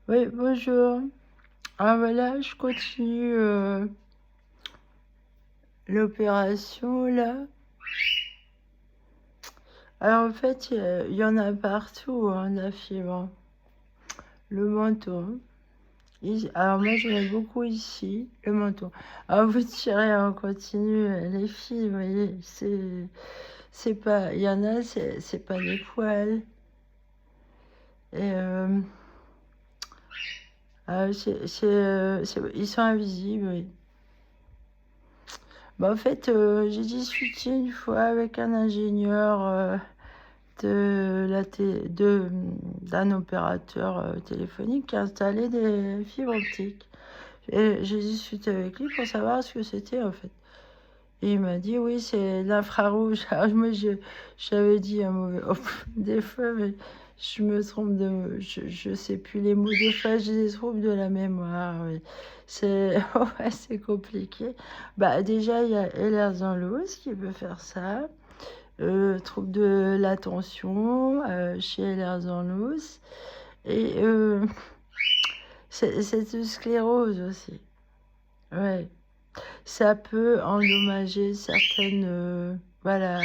Oui, bonjour. Ah voilà, je continue l'opération là. Alors en fait, il y en a partout, hein, de la fibre. Le menton. Alors moi, j'en ai beaucoup ici, le menton. Alors vous tirez en continu les filles, vous voyez, c'est pas, il y en a, c'est pas des poils. Et ils sont invisibles, oui. Bah, en fait, j'ai discuté une fois avec un ingénieur d'un opérateur téléphonique qui a installé des fibres optiques. Et j'ai discuté avec lui pour savoir ce que c'était en fait. Et il m'a dit oui, c'est l'infrarouge. Alors moi, j'avais dit un mauvais. Oh, des fois, mais je me trompe je sais plus les mots. Des fois, j'ai des troubles de la mémoire. Oui. C'est ouais, c'est compliqué. Bah déjà, il y a Ehlers-Danlos qui peut faire ça. Trouble de l'attention chez Ehlers-Danlos. Et cette sclérose aussi. Ouais. Ça peut endommager voilà,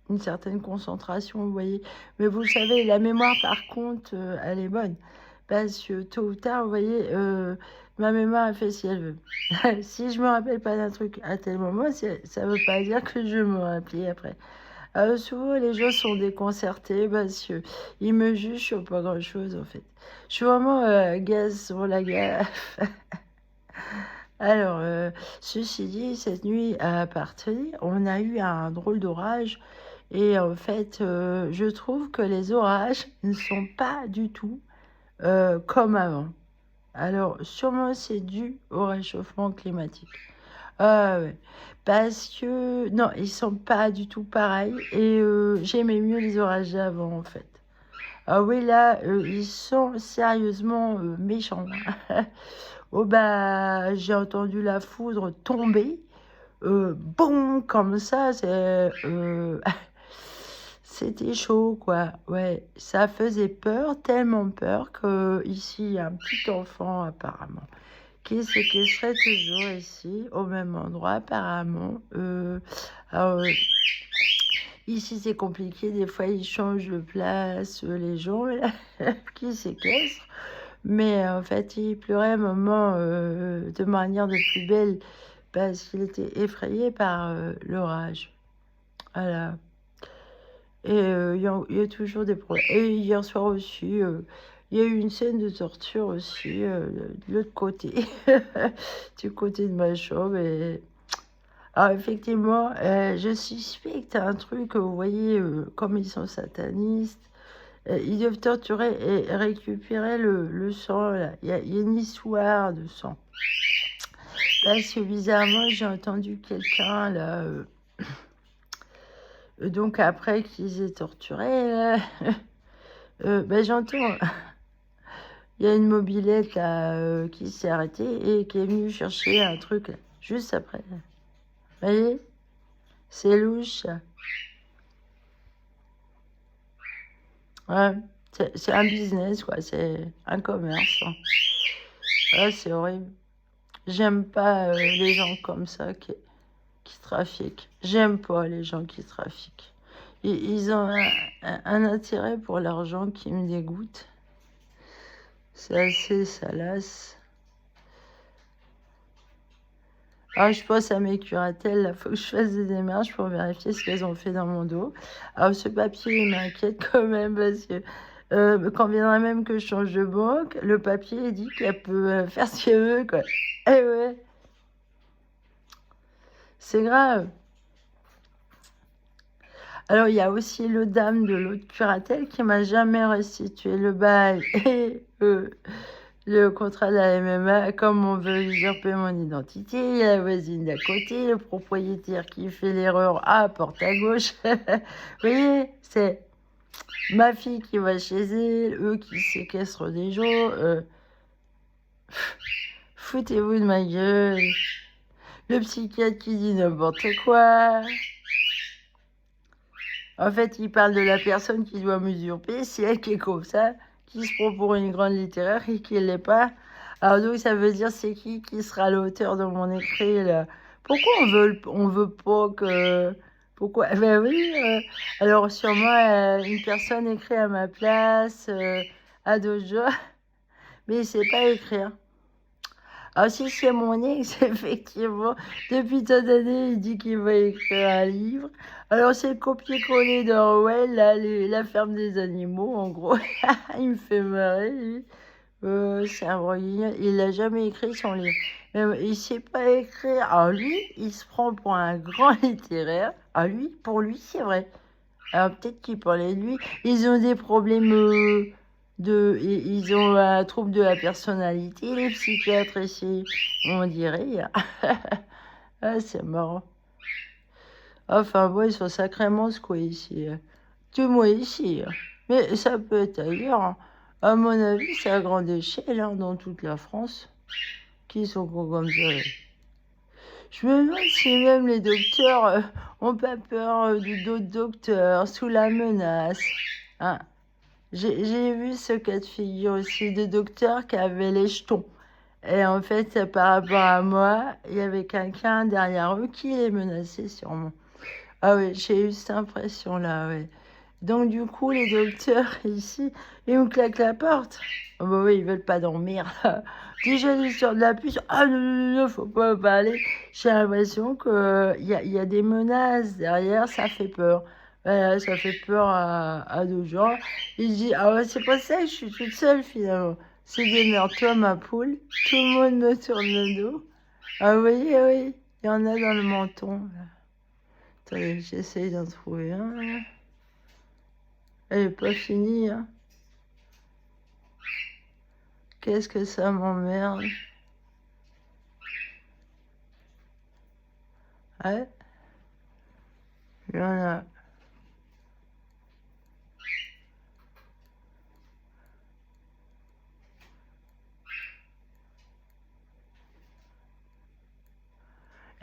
une certaine concentration, vous voyez. Mais vous savez, la mémoire, par contre, elle est bonne. Parce que tôt ou tard, vous voyez, ma mémoire, elle fait ce qu'elle veut. Si je me rappelle pas d'un truc à tel moment, ça veut pas dire que je me rappelle après. Souvent, les gens sont déconcertés parce que ils me jugent sur pas grand-chose, en fait. Je suis vraiment gaz sur la gaffe. Alors, ceci dit, cette nuit à Parthenay, on a eu un drôle d'orage. Et en fait, je trouve que les orages ne sont pas du tout comme avant. Alors, sûrement, c'est dû au réchauffement climatique. Ah ouais. Parce que, non, ils sont pas du tout pareils. Et j'aimais mieux les orages d'avant, en fait. Ah oui, là, ils sont sérieusement méchants. Oh bah, j'ai entendu la foudre tomber. Boum, comme ça, c'était chaud, quoi. Ouais, ça faisait peur, tellement peur que ici, il y a un petit enfant, apparemment, qui est séquestré toujours ici, au même endroit, apparemment. Alors, ici, c'est compliqué. Des fois, ils changent de place, les gens là, qui séquestrent. Mais en fait, il pleurait un moment de manière de plus belle parce qu'il était effrayé par l'orage. Voilà. Et il y a toujours des problèmes. Et hier soir aussi, il y a eu une scène de torture aussi de l'autre côté, du côté de ma chambre. Alors effectivement, je suspecte un truc, vous voyez, comme ils sont satanistes, ils doivent torturer et récupérer le sang. Là. Il y a une histoire de sang. Parce que bizarrement, j'ai entendu quelqu'un là. Donc après qu'ils aient torturé, ben j'entends. Il y a une mobilette là, qui s'est arrêtée et qui est venue chercher un truc là, juste après. Vous voyez? C'est louche. Ouais. C'est un business, quoi. C'est un commerce. Hein. Ouais, c'est horrible. J'aime pas les gens comme ça qui trafiquent. J'aime pas les gens qui trafiquent. Ils ont un intérêt pour l'argent qui me dégoûte. C'est assez salace. Alors, je pense à mes curatelles, il faut que je fasse des démarches pour vérifier ce qu'elles ont fait dans mon dos. Alors, ce papier, il m'inquiète quand même parce que quand viendra même que je change de banque, le papier, il dit qu'elle peut faire ce qu'elle veut, quoi. Eh ouais, c'est grave. Alors, il y a aussi le dame de l'autre curatelle qui m'a jamais restitué le bail et le contrat de la MMA. Comme on veut usurper mon identité, il y a la voisine d'à côté, le propriétaire qui fait l'erreur à porte à gauche. Vous voyez, c'est ma fille qui va chez elle, eux qui séquestrent des gens. Foutez-vous de ma gueule. Le psychiatre qui dit n'importe quoi. En fait, il parle de la personne qui doit m'usurper, c'est elle qui est comme ça, qui se prend pour une grande littéraire et qui ne l'est pas. Alors donc ça veut dire c'est qui sera l'auteur de mon écrit là. Pourquoi on veut pas que... Pourquoi? Ben oui, alors sûrement une personne écrit à ma place, à d'autres gens, mais il ne sait pas écrire. Ah si c'est mon ex, effectivement, depuis tant d'années, il dit qu'il va écrire un livre. Alors c'est le copier-coller d'Orwell, là, la ferme des animaux, en gros. Il me fait marrer, lui. C'est un broguignol. Il n'a jamais écrit son livre. Mais il sait pas écrire. Alors lui, il se prend pour un grand littéraire. Ah lui, pour lui, c'est vrai. Alors peut-être qu'il parlait de lui. Ils ont des problèmes ils ont un trouble de la personnalité, les psychiatres ici, on dirait. Ah, c'est marrant. Enfin, bon, ils sont sacrément secoués ici. Du moins ici. Mais ça peut être ailleurs, hein. À mon avis, c'est à grande échelle, hein, dans toute la France, qui sont comme ça. Je me demande si même les docteurs ont pas peur d'autres docteurs sous la menace. Hein. J'ai vu ce cas de figure aussi de docteurs qui avaient les jetons. Et en fait, par rapport à moi, il y avait quelqu'un derrière eux qui les menaçait sûrement. Ah oui, j'ai eu cette impression-là, oui. Donc du coup, les docteurs ici, ils me claquent la porte. Ah bah oui, ils veulent pas dormir. Déjà l'histoire de la puce, ah non, non, non, faut pas parler. J'ai l'impression que il y a des menaces derrière, ça fait peur. Voilà, ça fait peur à d'autres gens. Ils disent, ah ouais, c'est pas ça, je suis toute seule finalement. C'est démerde-toi, ma poule. Tout le monde me tourne le dos. Ah oui, oui, il y en a dans le menton. Là. Attendez, j'essaye d'en trouver un. Là. Elle est pas finie, hein. Qu'est-ce que ça m'emmerde. Ouais, il y en a.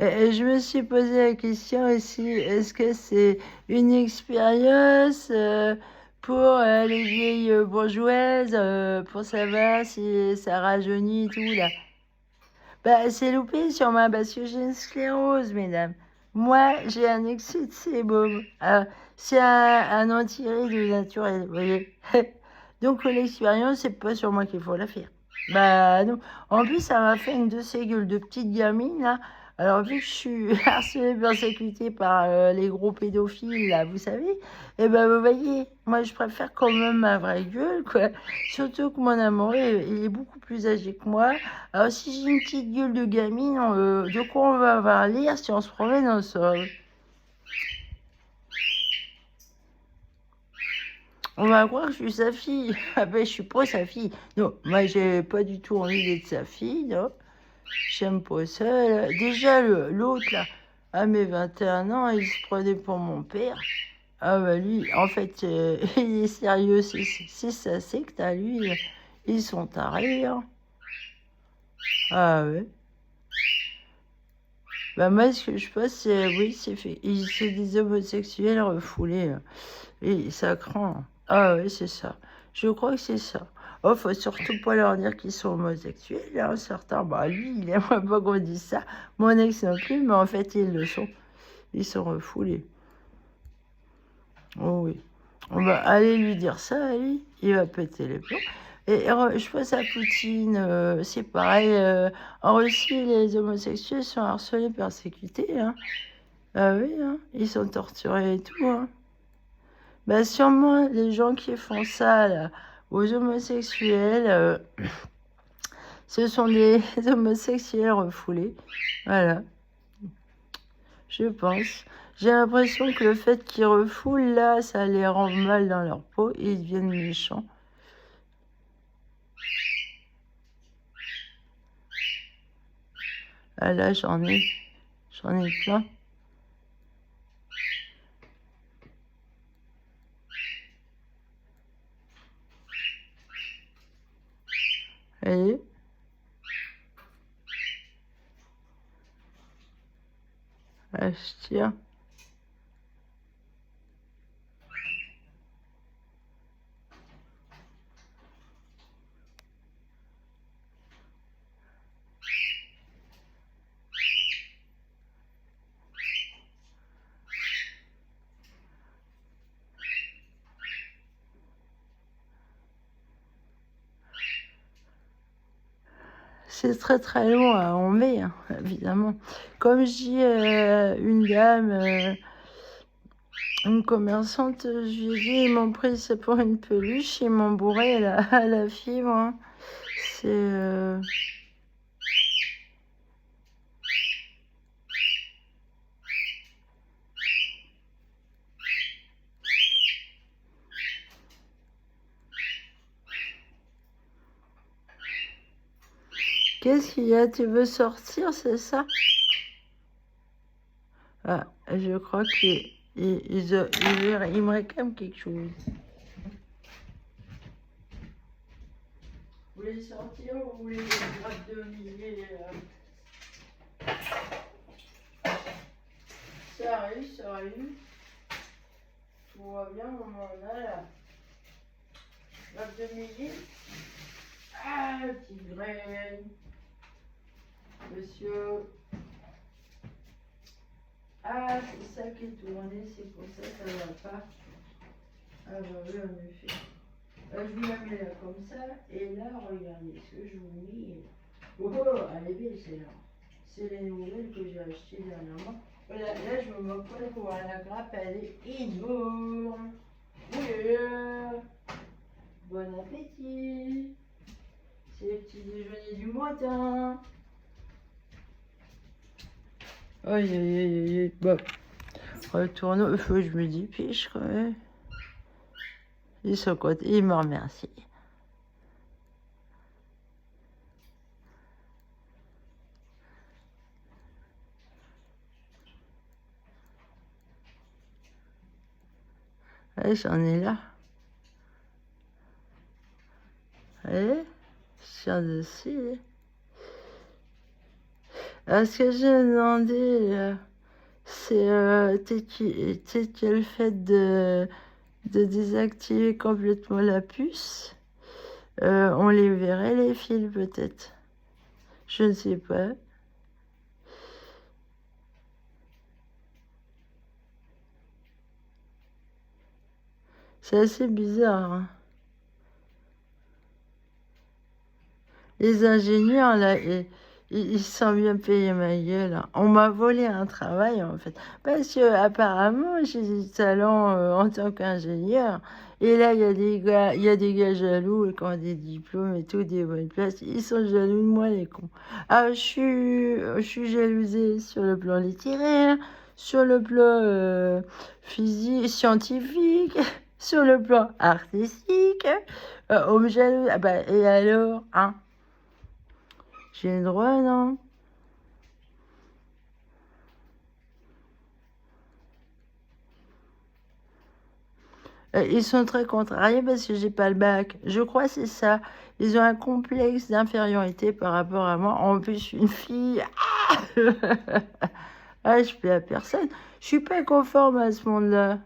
Et je me suis posé la question aussi, est-ce que c'est une expérience pour les vieilles bourgeoises, pour savoir si ça rajeunit et tout, là? Bah, c'est loupé sûrement parce que j'ai une sclérose, mesdames. Moi, j'ai un excès de sébum. C'est un antiride naturel, vous voyez. Donc, l'expérience, c'est pas sur moi qu'il faut la faire. Bah, non. En plus, ça m'a fait une de ces gueules de petite gamine, là. Alors, vu que je suis harcelée, persécutée par les gros pédophiles, là, vous savez, eh ben, vous voyez, moi, je préfère quand même ma vraie gueule, quoi. Surtout que mon amour, il est beaucoup plus âgé que moi. Alors, si j'ai une petite gueule de gamine, de quoi on va avoir l'air si on se promène ensemble? On va croire que je suis sa fille. Ah ben, je suis pas sa fille. Non, moi, j'ai pas du tout envie d'être sa fille, non. J'aime pas ça. Là. Déjà, l'autre, là, à mes 21 ans, il se prenait pour mon père. Ah bah lui, en fait, il est sérieux. C'est sa secte à lui. Ils sont tarés, hein. Ah ouais. Bah moi, ce que je pense, c'est, oui, c'est fait. C'est des homosexuels refoulés. Là. Et ça craint. Ah oui, c'est ça. Je crois que c'est ça. Oh, faut surtout pas leur dire qu'ils sont homosexuels. Hein. Certains, bah lui, il aimerait pas qu'on dise ça. Mon ex non plus, mais en fait, ils le sont. Ils sont refoulés. Oh oui. On va aller lui dire ça, lui. Il va péter les plombs. Et je pense à Poutine, c'est pareil. En Russie, les homosexuels sont harcelés, persécutés. Hein. Ah oui, hein. Ils sont torturés et tout. Hein. Bah sûrement les gens qui font ça là, aux homosexuels, ce sont des homosexuels refoulés. Voilà, je pense. J'ai l'impression que le fait qu'ils refoulent là, ça les rend mal dans leur peau et ils deviennent méchants. Ah là, j'en ai plein. Allez, ah, je tire. C'est très très long à enlever, hein, évidemment. Comme je dis, une dame, une commerçante, je lui ai dit, ils m'ont pris ça pour une peluche, ils m'ont bourré à à la fibre. Hein. C'est... Qu'est-ce qu'il y a? Tu veux sortir, c'est ça? Ah, je crois qu'il il me réclame quelque chose. Vous voulez sortir ou vous voulez les grappes de milliers Ça arrive, ça arrive. Tout va bien, on en a là. Grappe de milliers. Ah, petite graine. Monsieur. Ah, c'est ça qui est tourné, c'est pour ça que ça va pas. Ah bah oui, en effet. Je vous la mets là comme ça, et là, regardez ce que je vous mets. Oh, elle est belle celle-là. C'est les nouvelles que j'ai achetées dernièrement. Voilà, là, je me moque pas de voir la grappe, elle est énorme. Oui, bon appétit. C'est le petit déjeuner du matin. Aïe, aïe, aïe, aïe. Bon, retournons. Il faut que je me dépêche quand même. Il se côté, il me remercie. Ouais, j'en ai là. Allez, sur dessus. Ce que j'ai demandé, c'est peut-être qu'il y a le fait de désactiver complètement la puce. On les verrait les fils peut-être. Je ne sais pas. C'est assez bizarre. Hein. Les ingénieurs, là, ils sont bien payés ma gueule. Hein. On m'a volé un travail, en fait. Parce que apparemment, j'ai du talent en tant qu'ingénieur. Et là, il y a des gars jaloux qui ont des diplômes et tout, des bonnes places. Ils sont jaloux de moi, les cons. Ah, je suis jalousée sur le plan littéraire, sur le plan physique, scientifique, sur le plan artistique. On me jalouse. Ah bah, et alors, hein? J'ai le droit, non? Ils sont très contrariés parce que j'ai pas le bac. Je crois que c'est ça. Ils ont un complexe d'infériorité par rapport à moi. En plus, je suis une fille. Ah, je plais à personne. Je suis pas conforme à ce monde-là.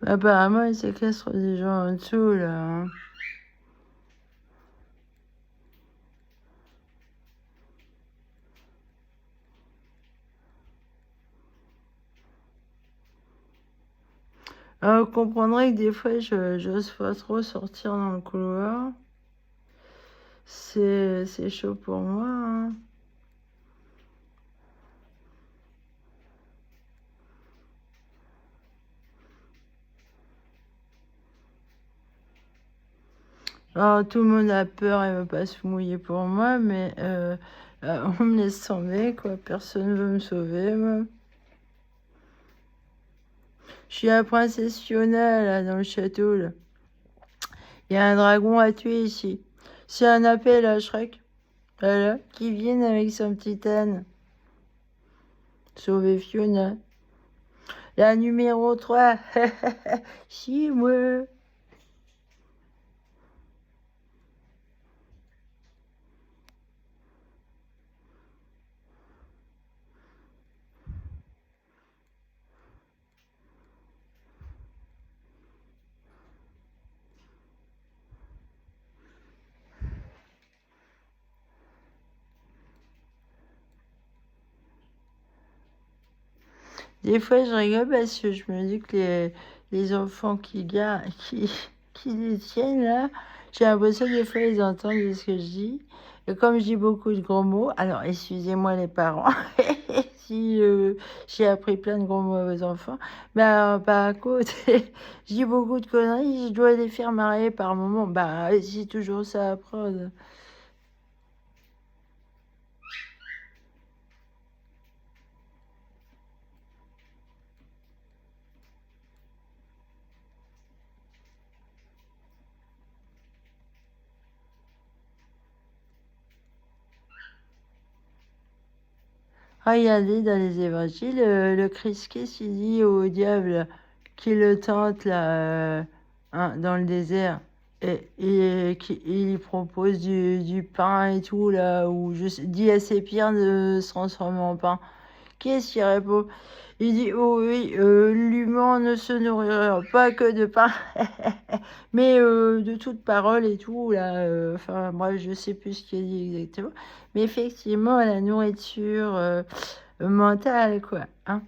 Apparemment, ils séquestrent des gens en dessous, là. Hein. Alors, vous comprendrez que des fois, j'ose pas trop sortir dans le couloir. C'est chaud pour moi. Hein. Alors, tout le monde a peur et veut pas se mouiller pour moi, mais on me laisse tomber, quoi. Personne veut me sauver, moi. Je suis la princesse Fiona, là, dans le château, là. Il y a un dragon à tuer ici. C'est un appel à Shrek. Voilà, qui vienne avec son petit âne. Sauver Fiona. La numéro 3. Si, moi. Des fois, je rigole parce que je me dis que les enfants qui les tiennent, là, j'ai l'impression que des fois, ils entendent ce que je dis. Et comme je dis beaucoup de gros mots, alors excusez-moi les parents, si j'ai appris plein de gros mots aux enfants, bah, par contre, je dis beaucoup de conneries, je dois les faire marrer par moment. Bah, c'est toujours ça à apprendre. Regardez dans les évangiles, le Christ il dit au diable qui le tente là, hein, dans le désert, et qui il lui propose du pain et tout, là, où dis à ses pierres de se transformer en pain. Qu'est-ce qu'il répond? Il dit, oh oui, l'humain ne se nourrira pas que de pain, mais de toute parole et tout, là. Enfin, moi, je sais plus ce qu'il dit exactement. Mais effectivement, la nourriture mentale, quoi. Hein.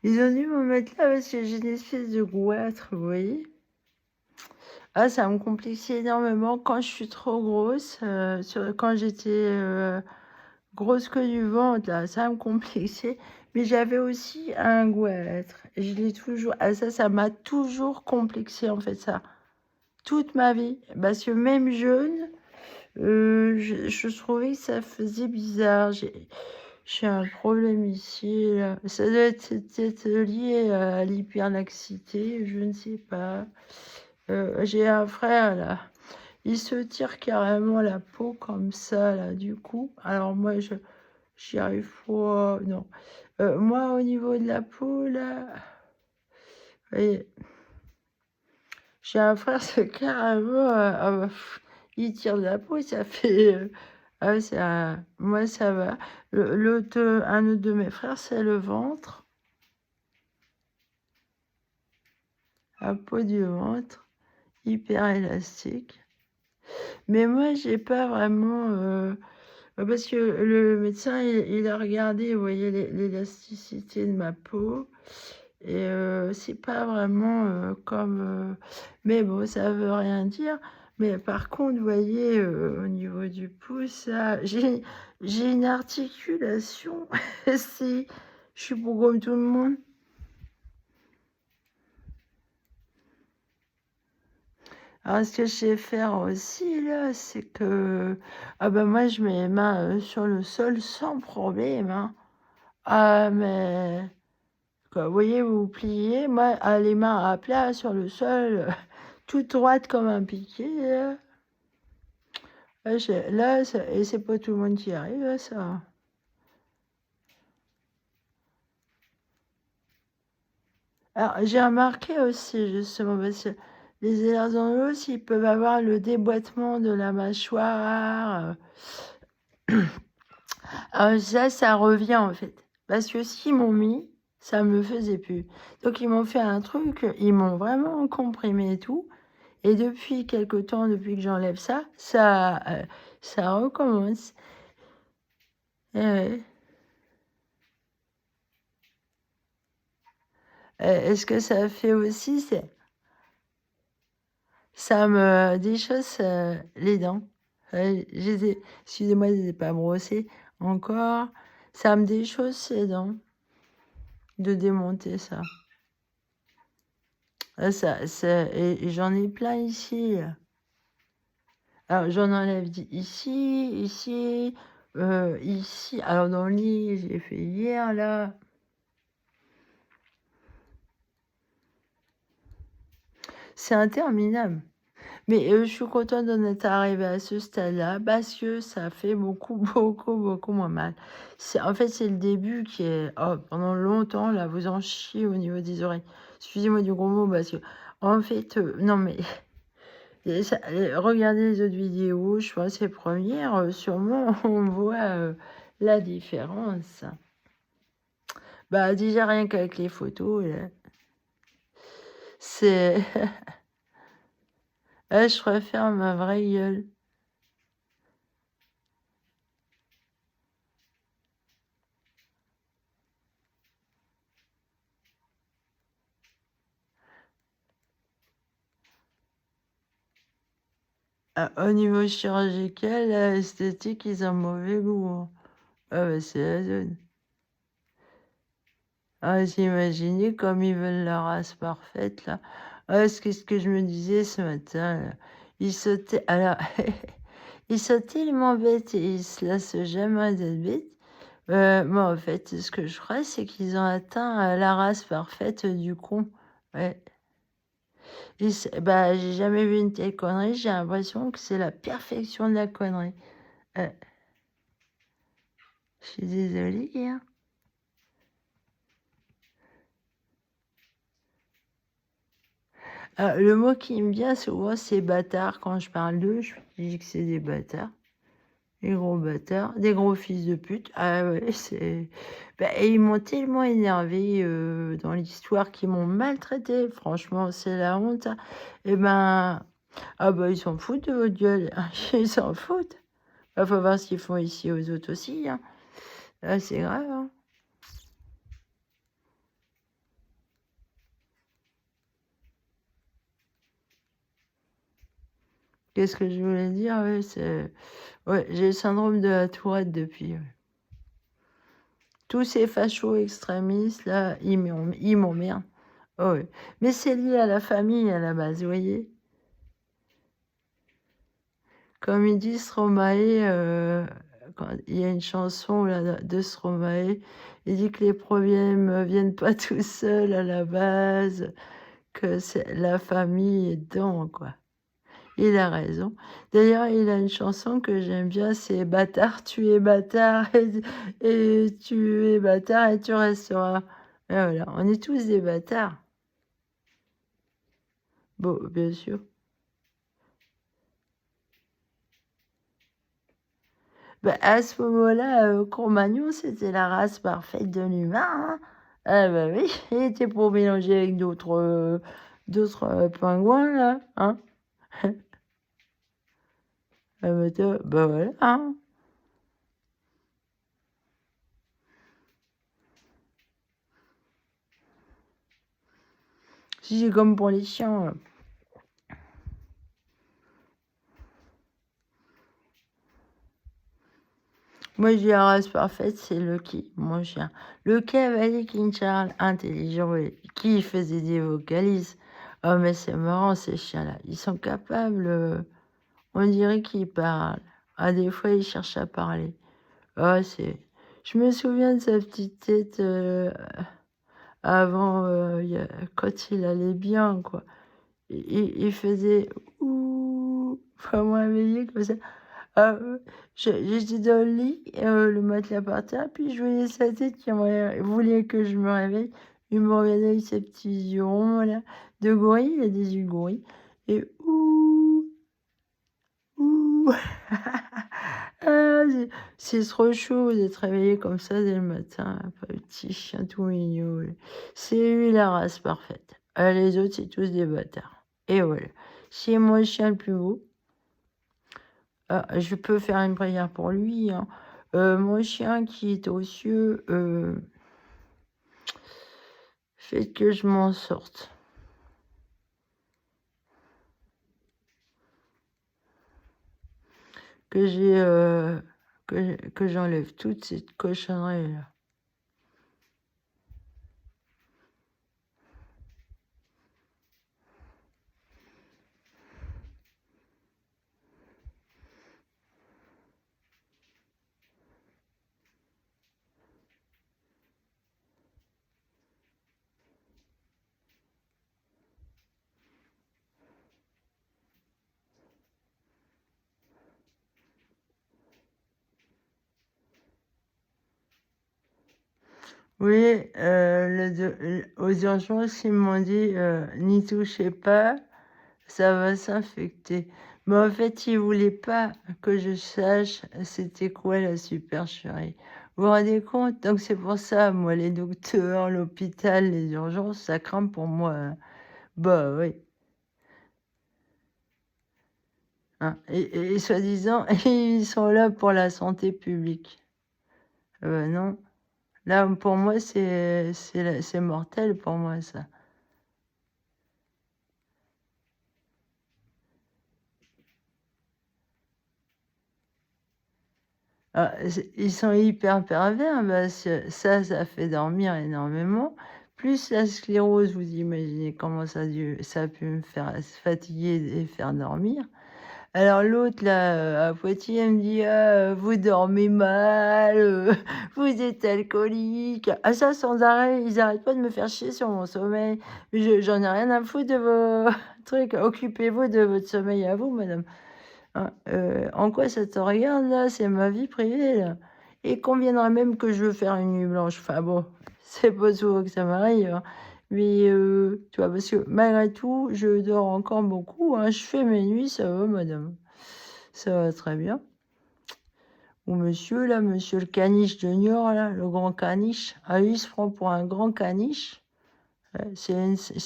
Ils ont dû me mettre là parce que j'ai une espèce de goitre, vous voyez. Ah, ça me complique énormément quand je suis trop grosse. Quand j'étais grosse que du ventre, là, ça me complexait. Mais j'avais aussi un goitre. Je l'ai toujours. Ah, ça m'a toujours complexé, en fait, ça. Toute ma vie. Parce que même jeune, je trouvais que ça faisait bizarre. J'ai un problème ici, là. Ça doit être peut-être lié à l'hyperlaxité, je ne sais pas. J'ai un frère, là. Il se tire carrément la peau comme ça, là, du coup. Alors moi, j'y arrive pas. Non. Moi, au niveau de la peau, là, vous voyez, j'ai un frère, c'est carrément... il tire de la peau, ça fait... ah, moi, ça va. Un autre de mes frères, c'est le ventre. La peau du ventre, hyper élastique. Mais moi, j'ai pas vraiment... parce que le médecin, il a regardé, vous voyez, l'élasticité de ma peau. Et c'est pas vraiment comme... mais bon, ça veut rien dire. Mais par contre, vous voyez, au niveau du pouce, là, j'ai une articulation. Si je suis pas comme tout le monde. Alors, ce que je sais faire aussi, là, c'est que... Ah ben moi, je mets les mains sur le sol sans problème, hein. Ah, mais... Quoi, vous voyez, vous vous pliez, moi, les mains à plat sur le sol, toute droite comme un piquet. Là, et c'est pas tout le monde qui arrive à ça. Alors, j'ai remarqué aussi, justement, parce que les élèves dans l'os, ils peuvent avoir le déboîtement de la mâchoire. Alors, ça revient, en fait. Parce que ce qu'ils m'ont mis, ça me faisait plus. Donc, ils m'ont fait un truc, ils m'ont vraiment comprimé et tout. Et depuis quelque temps, depuis que j'enlève ça, ça recommence. Ouais. Ce que ça fait aussi, ça me déchausse les dents. Excusez-moi, je les ai pas brossées encore. Ça me déchausse les dents de démonter ça. Et j'en ai plein ici. Alors, j'en enlève ici, ici. Alors, dans le lit, j'ai fait hier, là. C'est interminable. Mais je suis contente d'en être arrivée à ce stade-là parce que ça fait beaucoup, beaucoup, beaucoup moins mal. En fait, c'est le début qui est... Oh, pendant longtemps, là, vous en chiez au niveau des oreilles. Excusez-moi du gros mot parce que... En fait, non mais... regardez les autres vidéos, je pense les premières, sûrement on voit la différence. Bah déjà rien qu'avec les photos, là, c'est... je préfère ma vraie gueule. Au niveau chirurgical, esthétique, ils ont mauvais goût, hein. Ah bah c'est la zone. Ah, j'imaginais comme ils veulent la race parfaite, là. Ah, ce que je me disais ce matin, là. Ils sautaient... Alors, ils sont tellement bêtes et ils se lassent jamais d'être bêtes. Moi, en fait, ce que je crois, c'est qu'ils ont atteint la race parfaite du con. Ouais. Bah, j'ai jamais vu une telle connerie. J'ai l'impression que c'est la perfection de la connerie. Euh, je suis désolée, hein. Le mot qui me vient souvent, c'est bâtard. Quand je parle d'eux, je dis que c'est des bâtards. Des gros bâtards, des gros fils de pute. Ah ouais, c'est... Bah, et ils m'ont tellement énervé dans l'histoire qu'ils m'ont maltraité. Franchement, c'est la honte, hein. Et ben... Ah bah, ils s'en foutent de votre gueule. Ils s'en foutent. Il faut voir ce qu'ils font ici aux autres aussi, hein. Ah, c'est grave, hein. Qu'est-ce que je voulais dire? Ouais, c'est... Ouais, j'ai le syndrome de la Tourette depuis. Ouais. Tous ces fachos extrémistes, là, ils m'emmerdent. Oh, ouais. Mais c'est lié à la famille à la base, vous voyez? Comme il dit Stromae, quand il y a une chanson là, de Stromae, il dit que les problèmes ne viennent pas tout seuls à la base, que c'est la famille est dedans, quoi. Il a raison. D'ailleurs, il a une chanson que j'aime bien, c'est Bâtard, tu es bâtard, et tu es bâtard et tu resteras. Et voilà, on est tous des bâtards. Bon, bien sûr. Bah, à ce moment-là, Cro-Magnon, c'était la race parfaite de l'humain, hein. Ah bah oui, il était pour mélanger avec d'autres pingouins, là, hein. Ah bah, bah voilà, hein. Si c'est comme pour les chiens. Moi, j'ai la race parfaite, c'est Lucky, mon chien. Le cavalier King Charles, intelligent, ouais, qui faisait des vocalises. Oh, mais c'est marrant, ces chiens-là. Ils sont capables, on dirait qu'ils parlent. Ah, des fois, ils cherchent à parler. Oh, c'est... Je me souviens de sa petite tête avant, quand il allait bien, quoi. Il faisait ouh, vraiment réveillé comme ça. J'étais dans le lit, le matelas par terre, puis je voyais sa tête qui voulait que je me réveille. Il me regardait avec ses petits yeux ronds, là, de gorille, il a des yeux de gorille. Et ouh, ouh. Ah, c'est trop chaud d'être réveillé comme ça dès le matin, un petit chien tout mignon. Là. C'est lui la race parfaite. Les autres, c'est tous des bâtards. Et voilà. C'est mon chien le plus beau. Je peux faire une prière pour lui. Hein. Mon chien qui est aux cieux, fait que je m'en sorte. Que que j'enlève toute cette cochonnerie là. Oui, aux urgences, ils m'ont dit n'y touchez pas, ça va s'infecter. Mais en fait, ils voulaient pas que je sache c'était quoi la supercherie. Vous vous rendez compte? Donc c'est pour ça, moi, les docteurs, l'hôpital, les urgences, ça craint pour moi. Hein. Bah oui. Hein. Et soi-disant, ils sont là pour la santé publique. Non. Là, pour moi, c'est mortel pour moi, ça. Ils sont hyper pervers, parce que ça fait dormir énormément. Plus la sclérose, vous imaginez comment ça a pu me faire fatiguer et faire dormir. Alors l'autre, là, à Poitiers, elle me dit: «Ah, vous dormez mal, vous êtes alcoolique». Ah ça, sans arrêt, ils arrêtent pas de me faire chier sur mon sommeil. J'en ai rien à foutre de vos trucs. Occupez-vous de votre sommeil à vous, madame. Hein, en quoi ça te regarde là? C'est ma vie privée là. Et qu'on viendra même que je veux faire une nuit blanche. Enfin bon, c'est pas souvent que ça m'arrive. Hein. Mais tu vois, parce que malgré tout, je dors encore beaucoup. Hein. Je fais mes nuits, ça va, madame. Ça va très bien. Ou monsieur là, monsieur le caniche junior là, le grand caniche. Ah lui, il se prend pour un grand caniche. Ouais, c'est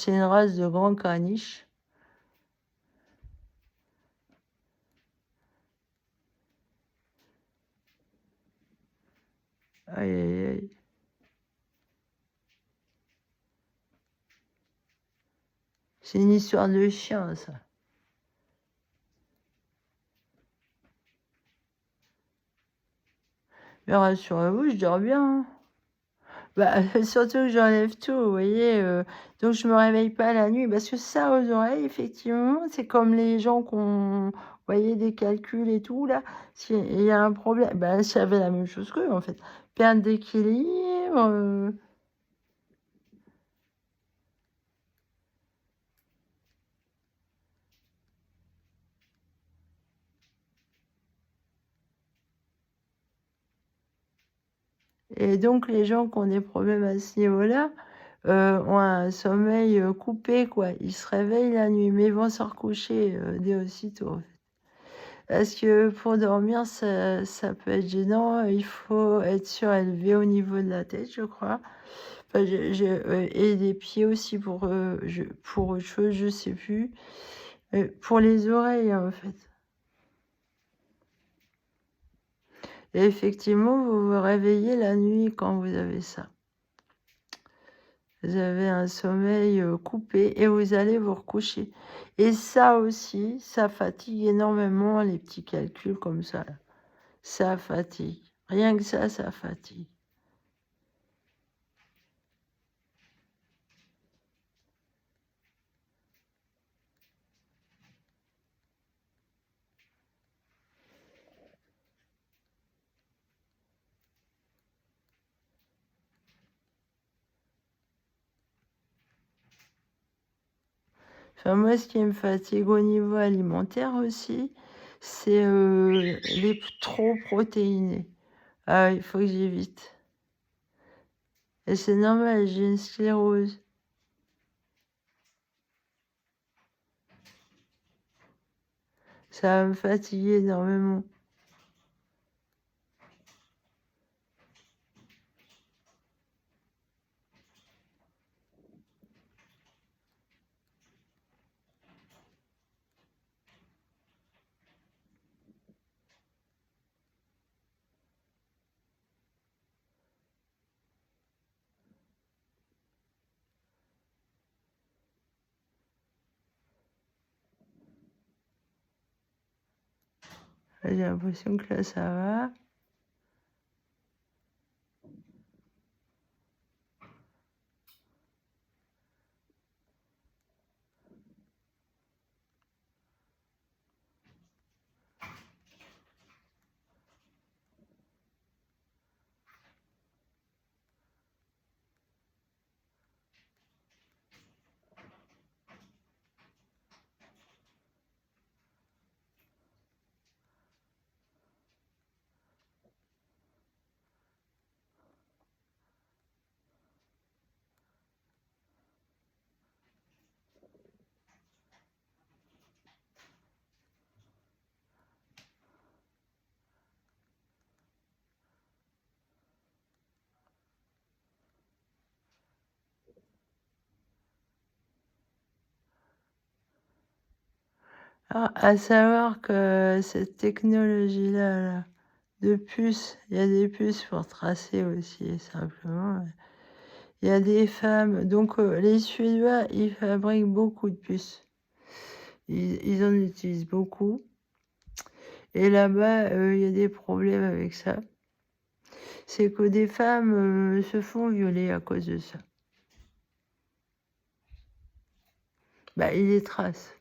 une race de grand caniche. Aïe aïe aïe. C'est une histoire de chien, ça. Mais rassurez-vous, je dors bien. Hein. Bah, surtout que j'enlève tout, vous voyez. Donc je me réveille pas la nuit parce que ça aux oreilles, effectivement, c'est comme les gens qu'on voyez des calculs et tout là. S'il y a un problème, bah j'avais la même chose qu'eux en fait. Perte d'équilibre. Et donc les gens qui ont des problèmes à ce niveau-là ont un sommeil coupé quoi. Ils se réveillent la nuit, mais ils vont se recoucher dès aussitôt. En fait. Parce que pour dormir, ça peut être gênant. Il faut être surélevé au niveau de la tête, je crois. Enfin, et des pieds aussi pour autre chose, je sais plus. Pour les oreilles, hein, en fait. Et effectivement, vous vous réveillez la nuit quand vous avez ça. Vous avez un sommeil coupé et vous allez vous recoucher. Et ça aussi, ça fatigue énormément les petits calculs comme ça, là. Ça fatigue. Rien que ça fatigue. Enfin, moi, ce qui me fatigue au niveau alimentaire aussi, c'est les trop protéinés. Ah, il faut que j'évite. Et c'est normal, j'ai une sclérose. Ça va me fatiguer énormément. J'ai l'impression que là, ça va. Ah, à savoir que cette technologie-là, là, de puces, il y a des puces pour tracer aussi, simplement. Il y a des femmes, donc les Suédois, ils fabriquent beaucoup de puces. Ils en utilisent beaucoup. Et là-bas, il y a des problèmes avec ça. C'est que des femmes se font violer à cause de ça. Bah, ils les tracent.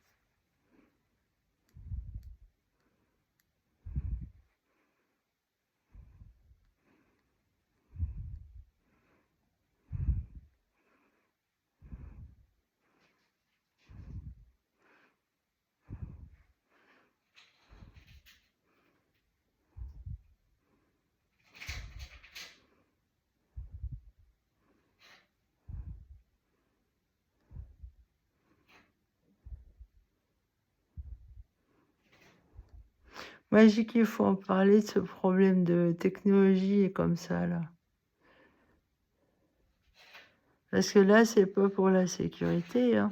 Moi, je dis qu'il faut en parler de ce problème de technologie et comme ça, là. Parce que là, c'est pas pour la sécurité, hein.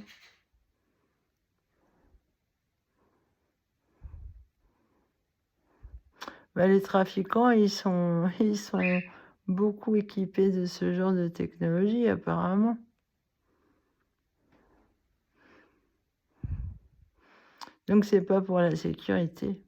Bah, les trafiquants, ils sont beaucoup équipés de ce genre de technologie, apparemment. Donc, c'est pas pour la sécurité.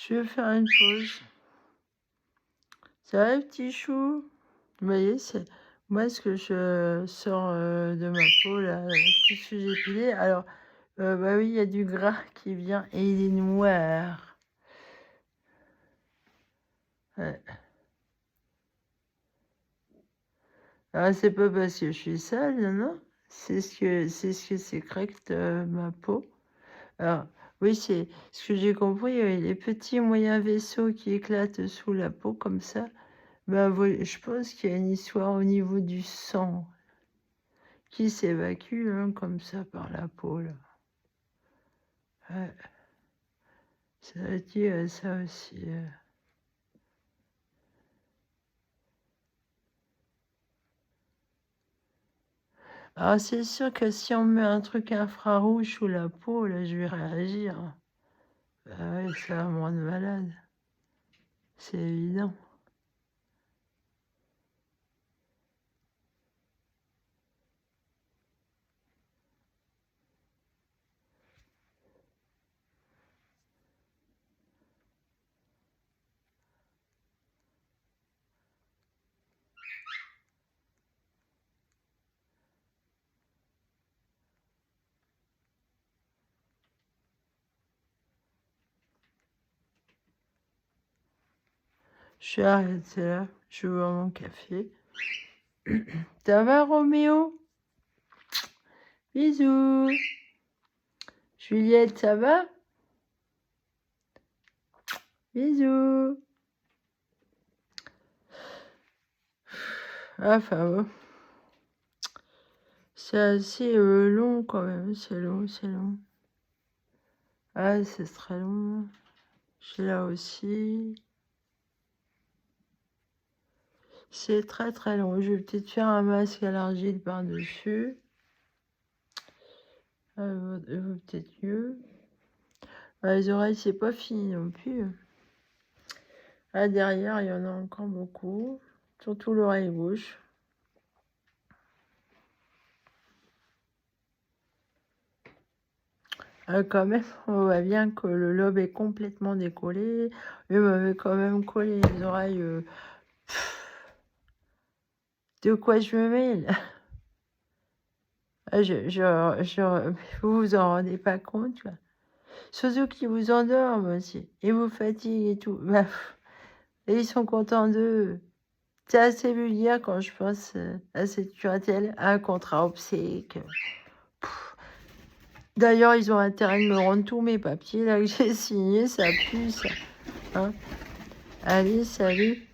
Je vais faire une pause. Ça va, petit chou? Vous voyez, c'est moi ce que je sors de ma peau, là, tout ce que j'ai pilé. Alors, bah oui, il y a du gras qui vient et il est noir. Ouais. Alors, c'est pas parce que je suis sale, non, non. C'est ce que sécrète ma peau. Alors, oui, c'est ce que j'ai compris, les petits moyens vaisseaux qui éclatent sous la peau comme ça. Ben, je pense qu'il y a une histoire au niveau du sang qui s'évacue hein, comme ça par la peau. Là. Ouais, ça dit ça aussi. Alors c'est sûr que si on met un truc infrarouge sous la peau, là, je vais réagir. Ouais, ça va me rendre malade. C'est évident. Je suis arrêtée là. Je vais boire mon café. Ça va, Roméo? Bisous. Juliette, ça va? Bisous. Enfin, bon. C'est assez long quand même. C'est long, c'est long. Ah, c'est très long. Je suis là aussi. C'est très très long. Je vais peut-être faire un masque à l'argile par-dessus. Peut-être mieux. Les oreilles, c'est pas fini non plus. Là, derrière, il y en a encore beaucoup. Surtout l'oreille gauche. Quand même, on voit bien que le lobe est complètement décollé. Il m'avait quand même collé les oreilles. De quoi je me mêle? Vous vous en rendez pas compte, quoi. Surtout qu'ils vous endorment aussi. Et vous fatiguent et tout. Bah, et ils sont contents d'eux. C'est assez vulgaire quand je pense à cette curatelle, à un contrat obsèque. D'ailleurs, ils ont intérêt de me rendre tous mes papiers là que j'ai signés, ça pue ça. Hein. Allez, salut.